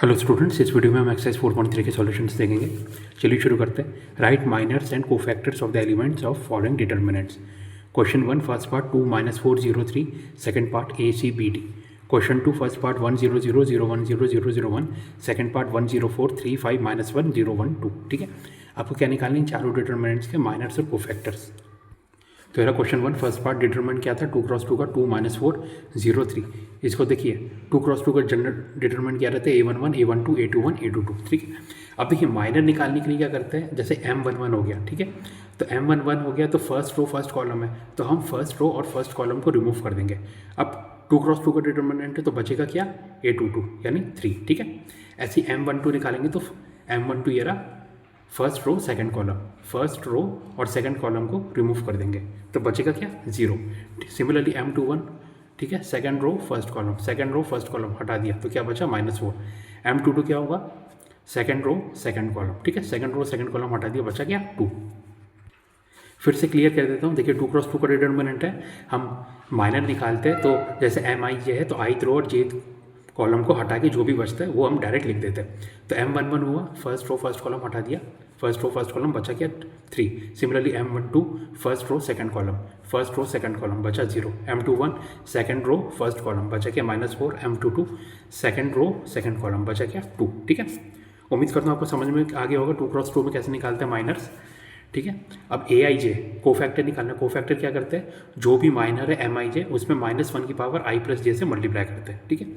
Hello students, इस video में हम एक्सरसाइज 4.3 के सॉल्यूशंस देखेंगे। चलिए शुरू करते हैं। Write minors and cofactors of the elements of following determinants. Question 1 first part 2 - 403, second part A C B D। Question 2 first part 100010001, second part 10435 - 1012। ठीक है, आपको क्या निकालनी है? चारों डिटर्मिनेंट्स के माइनर्स और कोफैक्टर्स। तो मेरा क्वेश्चन 1 फर्स्ट पार्ट डिटरमिनेंट क्या था? 2 क्रॉस 2 का 2 - 403। इसको देखिए, 2 क्रॉस 2 का जनरल डिटरमिनेंट क्या रहता है? A11 A12 A21 A22। ठीक है, अब देखिए माइनर निकालने के लिए क्या करते हैं? जैसे M11 हो गया, ठीक है, तो M11 हो गया तो फर्स्ट रो फर्स्ट कॉलम है, तो हम फर्स्ट रो और फर्स्ट कॉलम को रिमूव कर देंगे। अब 2 क्रॉस 2 का डिटरमिनेंट है तो बचेगा क्या? A22 यानी 3। ठीक है, ऐसे M12 निकालेंगे तो M12 ये रहा first row second column, first row और सेकंड कॉलम को रिमूव कर देंगे तो बचेगा क्या? 0। सिमिलरली M21, ठीक है, second row first column, second row first column हटा दिया तो क्या बचा? -4। M22 क्या होगा? सेकंड रो सेकंड कॉलम, ठीक है, सेकंड रो सेकंड कॉलम हटा दिया, बचा क्या? 2। फिर से क्लियर कर देता हूँ। देखिए 2 क्रॉस 2 का डिटरमिनेंट है, हम माइनर निकालते हैं तो जैसे MI है तो ith रो और jth कॉलम को हटा के जो भी बचता है वो हम डायरेक्ट लिख देते हैं। तो M11 हुआ फर्स्ट रो फर्स्ट कॉलम हटा दिया, फर्स्ट रो फर्स्ट कॉलम बचा क्या? 3। Similarly M12 first row second column, first row second column बचा 0। M21 second row first column बचा क्या? -4। M22 second row second column बचा क्या? 2। ठीक है, उम्मीद करता हूँ आपको समझ में आ गया होगा 2 क्रॉस 2 में कैसे निकालते हैं माइनर्स। ठीक है, अब AIJ कोफैक्टर निकालना। कोफैक्टर क्या करते हैं? जो भी माइनर है MIJ उसमें -1 की पावर I + J से मल्टीप्लाई करते हैं। ठीक है,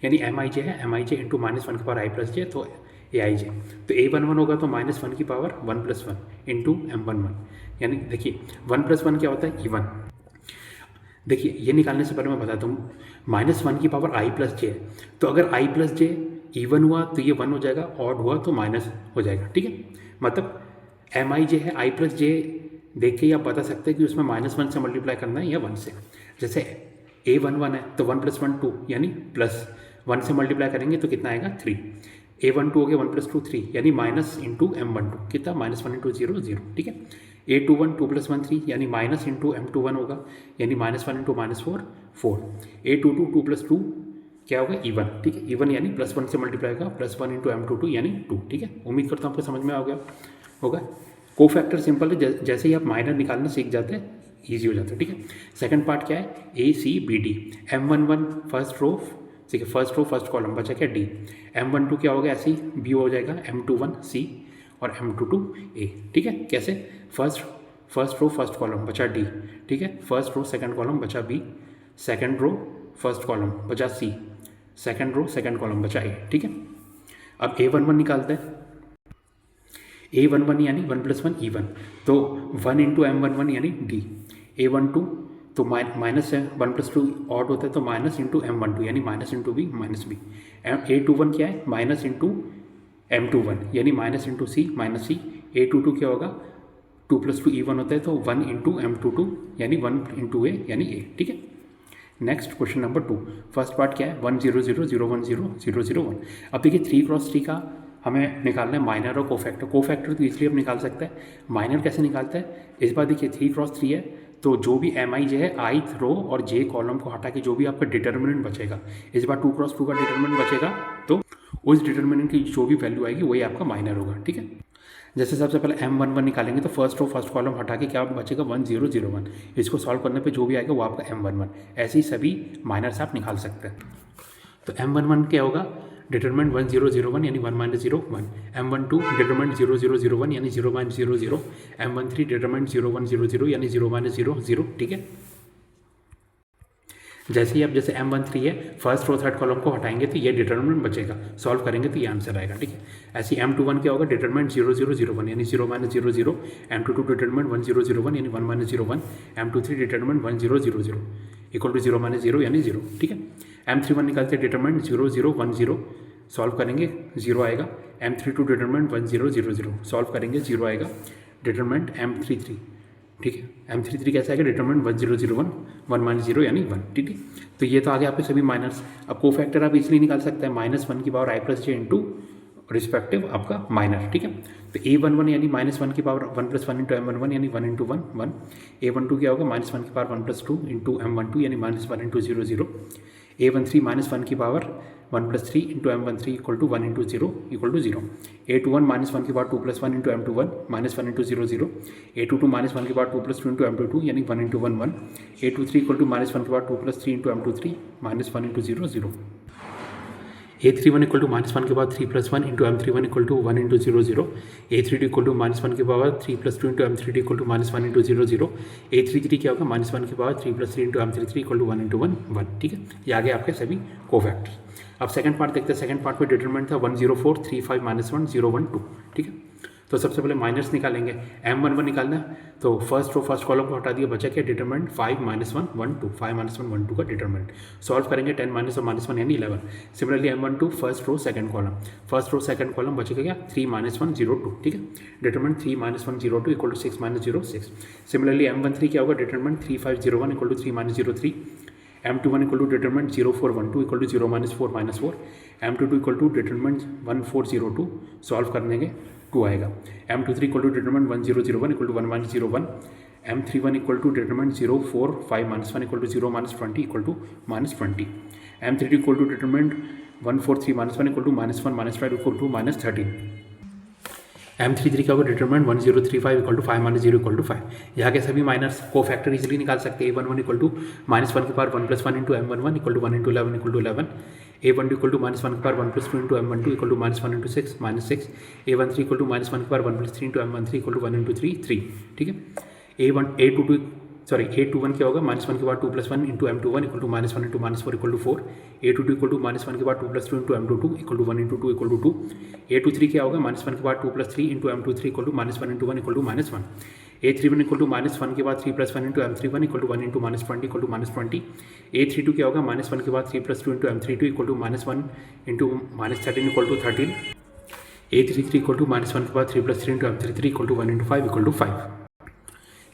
यानी MIJ है MIJ इंटू -1 की पावर I + J तो AIJ। तो A11 होगा तो -1 की पावर 1 + 1 इंटू M11, यानी देखिए 1 + 1 क्या होता है? E1। देखिए ये निकालने से पहले मैं बताता हूँ, -1 की पावर I + J, तो अगर I + J इवन हुआ तो ये 1 हो जाएगा, ऑड हुआ तो माइनस हो जाएगा। ठीक है, मतलब MIJ है I + J देख के ही आप बता सकते हैं कि उसमें -1 से मल्टीप्लाई करना है या 1 से। जैसे A11 है तो 1 + 1 2 यानी +1 से मल्टीप्लाई करेंगे तो कितना आएगा? 3। A12 हो गया 1 + 2 3 यानी माइनस इंटू M12 कितना? -1 इंटू 0 0। ठीक है, A21 2 + 1 3 यानी माइनस इंटू M21 होगा, यानी -1 इंटू -4 4। A22 2 + 2 क्या होगा? E1। ठीक है, E1 यानी +1 से मल्टीप्लाई होगा, +1 इंटू M22 यानी 2। ठीक है, उम्मीद करता हूँ आपको समझ में आ गया होगा। कोफैक्टर सिंपल है, जैसे ही आप माइनर निकालना सीख जाते हैं ईजी हो जाता है। ठीक है, सेकंड पार्ट क्या है? ACBD। M11 फर्स्ट रो, ठीक है, फर्स्ट रो फर्स्ट कॉलम बचा क्या? D। M12 क्या होगा? ऐसे ही B हो जाएगा, M21 C और M22 A। ठीक है, कैसे? फर्स्ट रो फर्स्ट कॉलम बचा D, ठीक है, फर्स्ट रो सेकंड कॉलम बचा B, second row first column बचा C, second row second column बचा A। ठीक है, अब A11 निकालते हैं। A11 यानी 1 + 1 E1, तो 1 इंटू M11 यानी D। A12 तो माइनस है, 1 + 2 ऑड होता है तो माइनस इंटू M12 यानी minus into B -B। A21 क्या है? माइनस इंटू M21 यानी minus into C -C। A22 क्या होगा? 2 + 2 E1 होता है तो 1 इंटू M22 यानी 1 इंटू A यानी A। ठीक है, next question number 2 first part क्या है? 100010001। अब देखिए 3 क्रॉस 3 का हमें निकालना है माइनर और कोफैक्टर। कोफैक्टर तो इसलिए हम निकाल सकते हैं, माइनर कैसे निकालते हैं? इस बार देखिए 3 क्रॉस 3 है तो जो भी MIJ है ith रो और J कॉलम को हटा के जो भी आपका डिटर्मिनेंट बचेगा, इस बार 2 क्रॉस 2 का डिटर्मिनेंट बचेगा तो उस डिटर्मिनेंट की जो भी वैल्यू आएगी वही आपका माइनर होगा। ठीक है, जैसे सबसे पहले M11 निकालेंगे तो फर्स्ट रो फर्स्ट कॉलम हटा के क्या बचेगा? 1001। इसको सॉल्व करने पे जो भी आएगा वो आपका M11। ऐसे ही सभी माइनर्स आप निकाल सकते हैं। तो M11 क्या होगा? डिटरमिनेंट 1001 यानी 1 - 0 1। M12 डिटरमिनेंट 0001 यानी 0 - 0 0। M13 डिटरमिनेंट 0100 यानी 0 - 0 0। ठीक है, जैसे ही आप जैसे M13 है फर्स्ट रो थर्ड कॉलम को हटाएंगे तो ये डिटरमिनेंट बचेगा, सॉल्व करेंगे तो ये आंसर आएगा। ठीक है, ऐसे M21 क्या होगा? डिटरमिनेंट 0001 यानी 0 - 0 0। M22 डिटरमिनेंट 1001 यानी 1 - 0 1। M23 डिटरमिनेंट 1000 इक्वल टू 0 - 0 यानी 0। ठीक है, M31 निकालते डिटरमिनेंट 0010, सॉल्व करेंगे 0 आएगा। M32 डिटरमिनेंट 1000, सॉल्व करेंगे 0 आएगा। डिटरमिनेंट M33, ठीक है, M33 कैसा आएगा? डिटरमिनेंट 1001 1 - 0 यानी 1। ठीक है, तो ये तो आगे आपके सभी माइनर्स। अब कोफैक्टर आप इसलिए निकाल सकते हैं -1 की power I + J into respective आपका माइनर। ठीक है, तो A11 यानी -1 की पावर 1 + 1 इंटू M11 यानी 1 इंटू 1 1। A12 क्या होगा? -1 की पावर 1 + 2 इंटू M12 यानी -1 इंटू 0 0। A13 -1 की power 1 plus 3 into M13 equal to 1 into 0 equal to 0. A21 minus 1 के बाद 2 plus 1 into M21 minus 1 into 0 0. A22 minus 1 के बाद 2 प्लस 2 इंटू M22 यानी 1 into 1 1. A23 equal to minus 1 के बाद 2 plus 3 into M23 minus 1 into 0 0. A31 equal to minus 1 के बाद 3 plus 1 into M31 equal to 1 into 0 0. A32 equal to minus 1 के बाद 3 plus 2 into M32 equal to minus 1 into 0 0. A33 क्या होगा, minus 1 के बाद 3 plus 3 into M33 equal to 1 into 1 1. ठीक है, ये आगे आपके सभी कोफैक्टर्स. अब सेकंड पार्ट देखते हैं. सेकंड पार्ट में डिटरमिनेंट था 104 35 माइनस 1 0 1 2. ठीक है, तो सबसे पहले माइनस निकालेंगे. M11 निकालना है तो फर्स्ट रो फर्स्ट कॉलम को हटा दिया, बचा क्या डिटरमिनेंट 5 माइनस 1 1 2. 5 माइनस 1 1 2 का डिटरमिनेंट सॉल्व करेंगे. 10 माइनस माइनस 1 यानी 11. Similarly M12 first row second column, first row second column बचेगा क्या 3 माइनस 1 0 2. ठीक है, determinant 3 minus 1 0 2 equal to 6 minus 0 6. Similarly M13 क्या होगा, determinant 3 5 0 1 equal to 3 minus 0 3. M21 equal to determinant 0 4 1 2 equal to 0 minus 4 minus 4. M22 equal to determinant 1 4 0 2 solve करने के 2 आएगा. M23 equal to determinant 1 0 0 1 equal to 1 minus 0 1. M31 equal to determinant 0 4 5 minus 1 equal to 0 minus 20 equal to minus 20. M32 equal to determinant 1 4 3 minus 1 equal to minus 1 minus 5 equal to minus 13. M33 का होगा determinant 1035 equal to 5 minus 0 equal to 5. यहाँ के सभी minus को factor easily निकाल सकते हैं. A11 equal to minus 1 के power 1 plus 1 into M11 equal to 1 into 11 equal to 11. A12 equal to minus 1 के power 1 plus 2 into M12 equal to minus 1 into 6 minus 6. A13 equal to minus 1 के power 1 plus 3 into M13 equal to 1 into 3 3. ठीक है, A21 क्या होगा, minus 1 के बाद 2 plus 1 into M21 equal to minus 1 into minus 4 equal to 4. A22 equal to minus 1 के बाद 2 plus 2 into M22 equal to 1 into 2 equal to 2. A23 क्या होगा, माइनस 1 के बाद 2 plus 3 into M23 equal to minus 1 into 1 equal to minus 1. A31 equal to minus 1 के बाद 3 plus 1 into M31 equal to 1 into minus 20 equal to minus 20. A32 क्या होगा, minus 1 के बाद 3 plus 2 into M32 equal to minus 1 into minus 13 equal to 13. A33 equal to minus 1 के बाद 3 plus 3 into M33 equal to 1 into 5 equal to 5.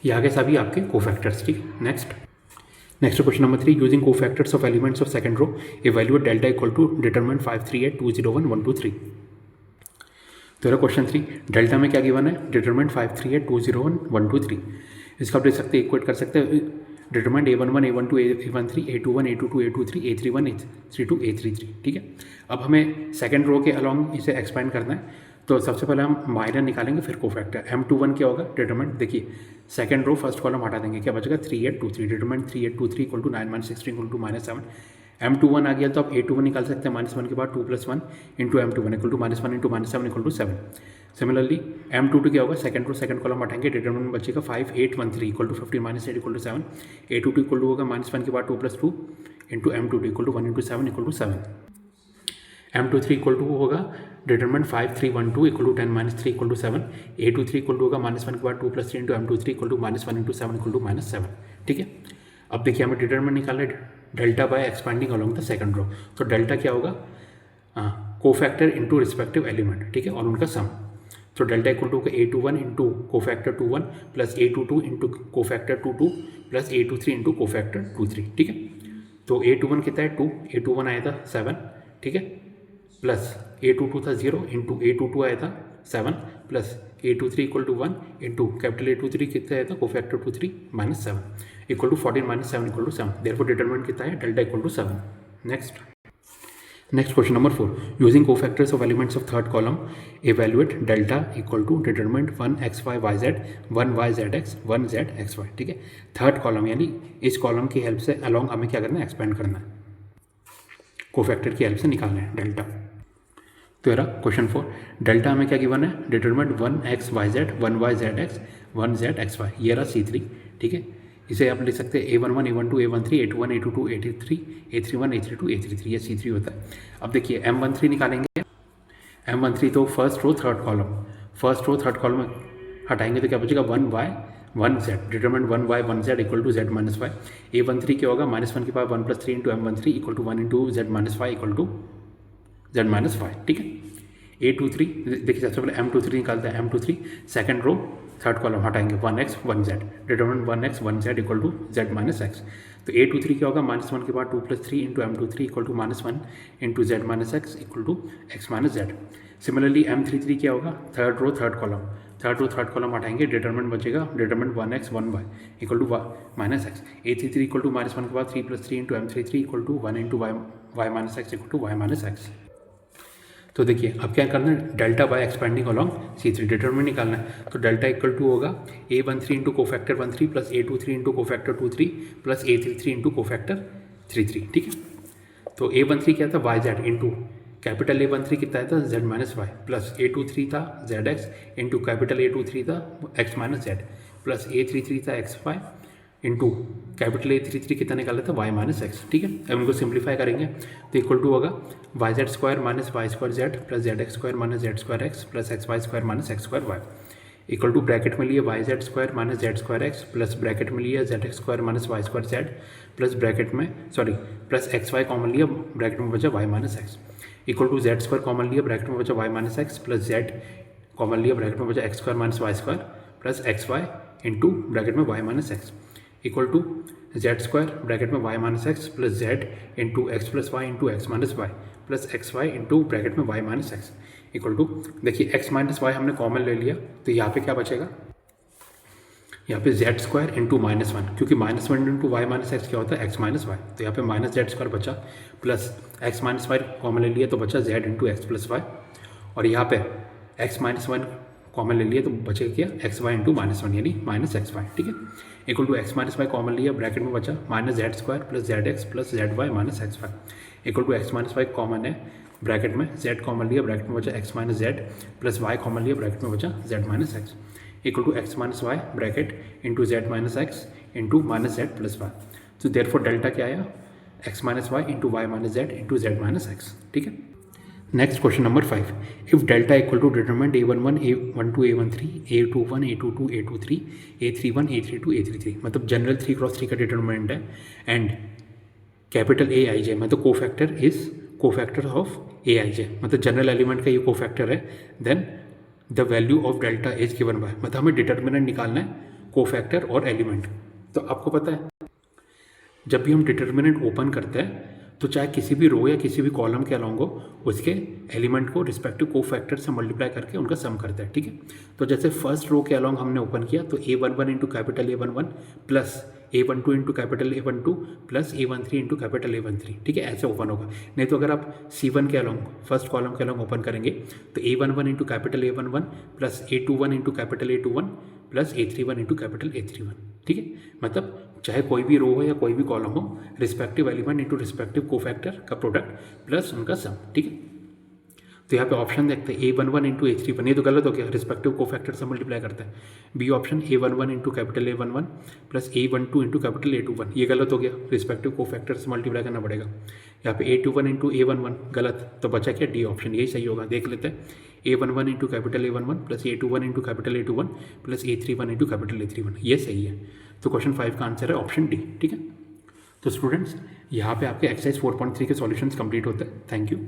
ये आगे सभी आपके कोफैक्टर्स. ठीक, next question number 3. Using cofactors of elements of second row evaluate delta equal to determinant 5 3 8 2 0 1 1 2 3. तो question 3 delta में क्या गिवन है, डिटरमिनेंट 5 3 8 2 0 1 1 2 3. इसका आप देख सकते हैं, इक्वेट कर सकते हैं. Determinant A11 A12 A13 A21 A22 A23 A31 A32 A33. ठीक है, अब हमें सेकंड रो के अलॉन्ग इसे एक्सपेंड करना है. तो सबसे पहले हम माइनर निकालेंगे, फिर कोफैक्टर. M21 क्या होगा, डिटरमिनेंट देखिए सेकंड रो फर्स्ट कॉलम हटा देंगे, क्या बचेगा 3 8 2 3. डिटरमिनेंट 3 8 2 3 इक्वल टू 9 माइनस 16 इक्वल टू माइनस 7. M21 आ गया तो आप A21 निकाल सकते हैं, माइनस 1 के बाद 2 plus 1 into M21 equal to minus 1 into minus 7 equal to 7. Similarly M22 क्या होगा, सेकंड रो सेकंड कॉलम हटाएंगे, डिटरमिनेंट बचेगा 5 8 1 3 equal to 15 minus 8 equal to 7. A22 equal to होगा माइनस 1 के बाद 2 plus 2 into M22 equal to 1 into 7 equal to 7. M23 equal to होगा determinant 5 3 1 2 equal to 10 minus 3 equal to 7. A23 equal to होगा minus 1 के बाद 2 plus 3 into M23 equal to minus 1 into 7 equal to minus 7. ठीक है, अब देखिए हमें determinant निकालना है delta by expanding along the second row. तो डेल्टा क्या होगा, कोफैक्टर इंटू रिस्पेक्टिव एलिमेंट. ठीक है, और उनका सम. तो delta equal to A21 into cofactor 21 plus A22 into cofactor 22 plus A23 into cofactor 23. ठीक है, तो A21 कितना है 2, A21 आया था 7. ठीक है, प्लस A22 था 0 इंटू A22 आया था 7 plus A23 equal to 1 into capital A23 कितना आया था cofactor 23 minus 7 equal to 14 minus 7 equal to 7. Therefore determinant कितना है, delta equal to 7. Next question number 4. Using cofactors of elements of third column evaluate delta equal to determinant 1 xy yz 1 y zx 1 z xy. ठीक है, third column यानी इस column की help से along हमें क्या करना है, एक्सपेंड करना है, कोफैक्टर की हेल्प से निकालना है डेल्टा. तो यार क्वेश्चन 4 डेल्टा हमें क्या गिवन है, determinant 1 x y z 1 y z x 1 z x y. ये रहा C3. ठीक है, इसे आप लिख सकते हैं A11 A12 A13 A21 A22 A33 A31 A32 A33. ये C3 होता है. अब देखिए M13 निकालेंगे. M13 तो फर्स्ट रो थर्ड कॉलम हटाएंगे तो क्या बचेगा 1 y 1 z. Determinant 1 y 1 z equal to z minus y. A13 क्या होगा, माइनस 1 के power 1 plus 3 into M13 equal to 1 into z minus y equal to z minus y. ठीक है, A23 देखिए सबसे पहले M23 निकालते हैं. M23 second row third column हटाएंगे 1x 1 z. Determinant 1x 1 z equal to z minus x. तो A23 क्या होगा, माइनस 1 के बाद 2 plus 3 into M23 equal to minus 1 into z minus x equal to x minus z. Similarly M33 क्या होगा, third row third column. Third to third column हटाएंगे, determinant बचेगा, determinant 1x 1y equal to minus x, a33 equal to -1 के बाद 3 + 3 into m33 equal to 1 into y minus x equal to y minus x. तो देखिए अब क्या करना है, delta by expanding along C3 determinant निकालना है। तो डेल्टा इक्वल टू होगा a13 into cofactor 13 plus a23 into cofactor 23 plus a33 into cofactor 33, ठीक है। तो a13 क्या था, yz इंटू कैपिटल A13 कितना था, z minus y, plus A23 था zx इंटू कैपिटल A23 था x minus z, plus A33 था xy इंटू कैपिटल A33 कितना निकाला था y माइनस एक्स, ठीक है। अब इनको सिंप्लीफाई करेंगे तो इक्वल टू होगा yz square minus y square z plus zx square minus z square x plus xy square minus x square y equal to bracket में लिए yz square minus z square x plus bracket में लिया zx square minus y square z plus bracket में plus xy common लिया, bracket में बचा y minus x equal to z square common लिया, bracket में बचा y minus x plus z common लिया, ब्रैकेट में बचा x square minus y square plus xy into bracket में y minus x equal to z square bracket में y minus x plus z into x plus y into x minus y plus x y into bracket में y minus x equal to, देखिए x minus y हमने common ले लिया तो यहाँ पे क्या बचेगा, यहाँ पे जेड स्क्वायर इंटू -1, क्योंकि -1 इंटू वाई माइनस एक्स क्या होता है x माइनस वाई, तो यहाँ पे माइनस जेड स्क्वायर बचा plus x minus y common ले लिया तो बचा z into x plus y, और यहाँ पे x माइनस 1 कॉमन ले लिया तो बचेगा क्या, एक्स वाई इंटू -1 यानी माइनस एक्स वाई, ठीक है। Equal to x minus y common लिया, ब्रैकेट में बचा minus z square plus z x plus z y minus x y equal to x minus y common है, bracket में z common लिया, bracket में बचा x माइनस जेड प्लस y common लिया, ब्रैकेट में बचा z minus x equal to x minus y bracket into z minus x into minus z plus y. तो देयरफॉर डेल्टा क्या आया, x minus y into y minus z into z minus x, ठीक है। Next question number 5, if delta equal to determinant a11 a12 a13 a21 a22 a23 a31 a32 a33, मतलब general 3x3 का determinant है and capital Aij मतलब cofactor is cofactor of Aij, मतलब general element का ये cofactor है, then the value of delta is given by, मतलब हमें डिटरमिनेंट निकालना है कोफैक्टर और एलिमेंट। तो आपको पता है जब भी हम डिटरमिनेंट ओपन करते हैं तो चाहे किसी भी रो या किसी भी कॉलम के अलॉन्ग हो, उसके एलिमेंट को रिस्पेक्टिव कोफैक्टर से मल्टीप्लाई करके उनका सम करते हैं, ठीक है। तो जैसे फर्स्ट रो के अलॉन्ग हमने ओपन किया तो a11 into capital A11 plus a12 into capital A12 plus a13 into capital A13, ठीक है, ऐसे ओपन होगा। नहीं तो अगर आप C1 के अलॉन्ग फर्स्ट कॉलम के अलॉन्ग ओपन करेंगे तो a11 into capital A11 plus a21 into capital A21 plus a31 into capital A31, ठीक है। मतलब चाहे कोई भी रो हो या कोई भी कॉलम हो, respective element into respective cofactor का प्रोडक्ट प्लस उनका सम, ठीक है। तो यहाँ पे ऑप्शन देखते हैं a11 इंटू a31, ये तो गलत हो गया, रिस्पेक्टिव कोफैक्टर से मल्टीप्लाई करता है। B option a11 into capital A11 plus a12 into capital A21, ये गलत हो गया, रिस्पेक्टिव कोफैक्टर से मल्टीप्लाई करना पड़ेगा। यहाँ पे a21 इंटू A11 गलत, तो बचा क्या, डी ऑप्शन, यही सही होगा। देख लेते हैं a11 into capital A11 plus a21 into capital A21 plus a31 into capital A31, ये सही है। तो क्वेश्चन 5 का आंसर है ऑप्शन डी, ठीक है। तो स्टूडेंट्स यहाँ पे आपके एक्सरसाइज 4.3 के सॉल्यूशंस कंप्लीट होते हैं। Thank you.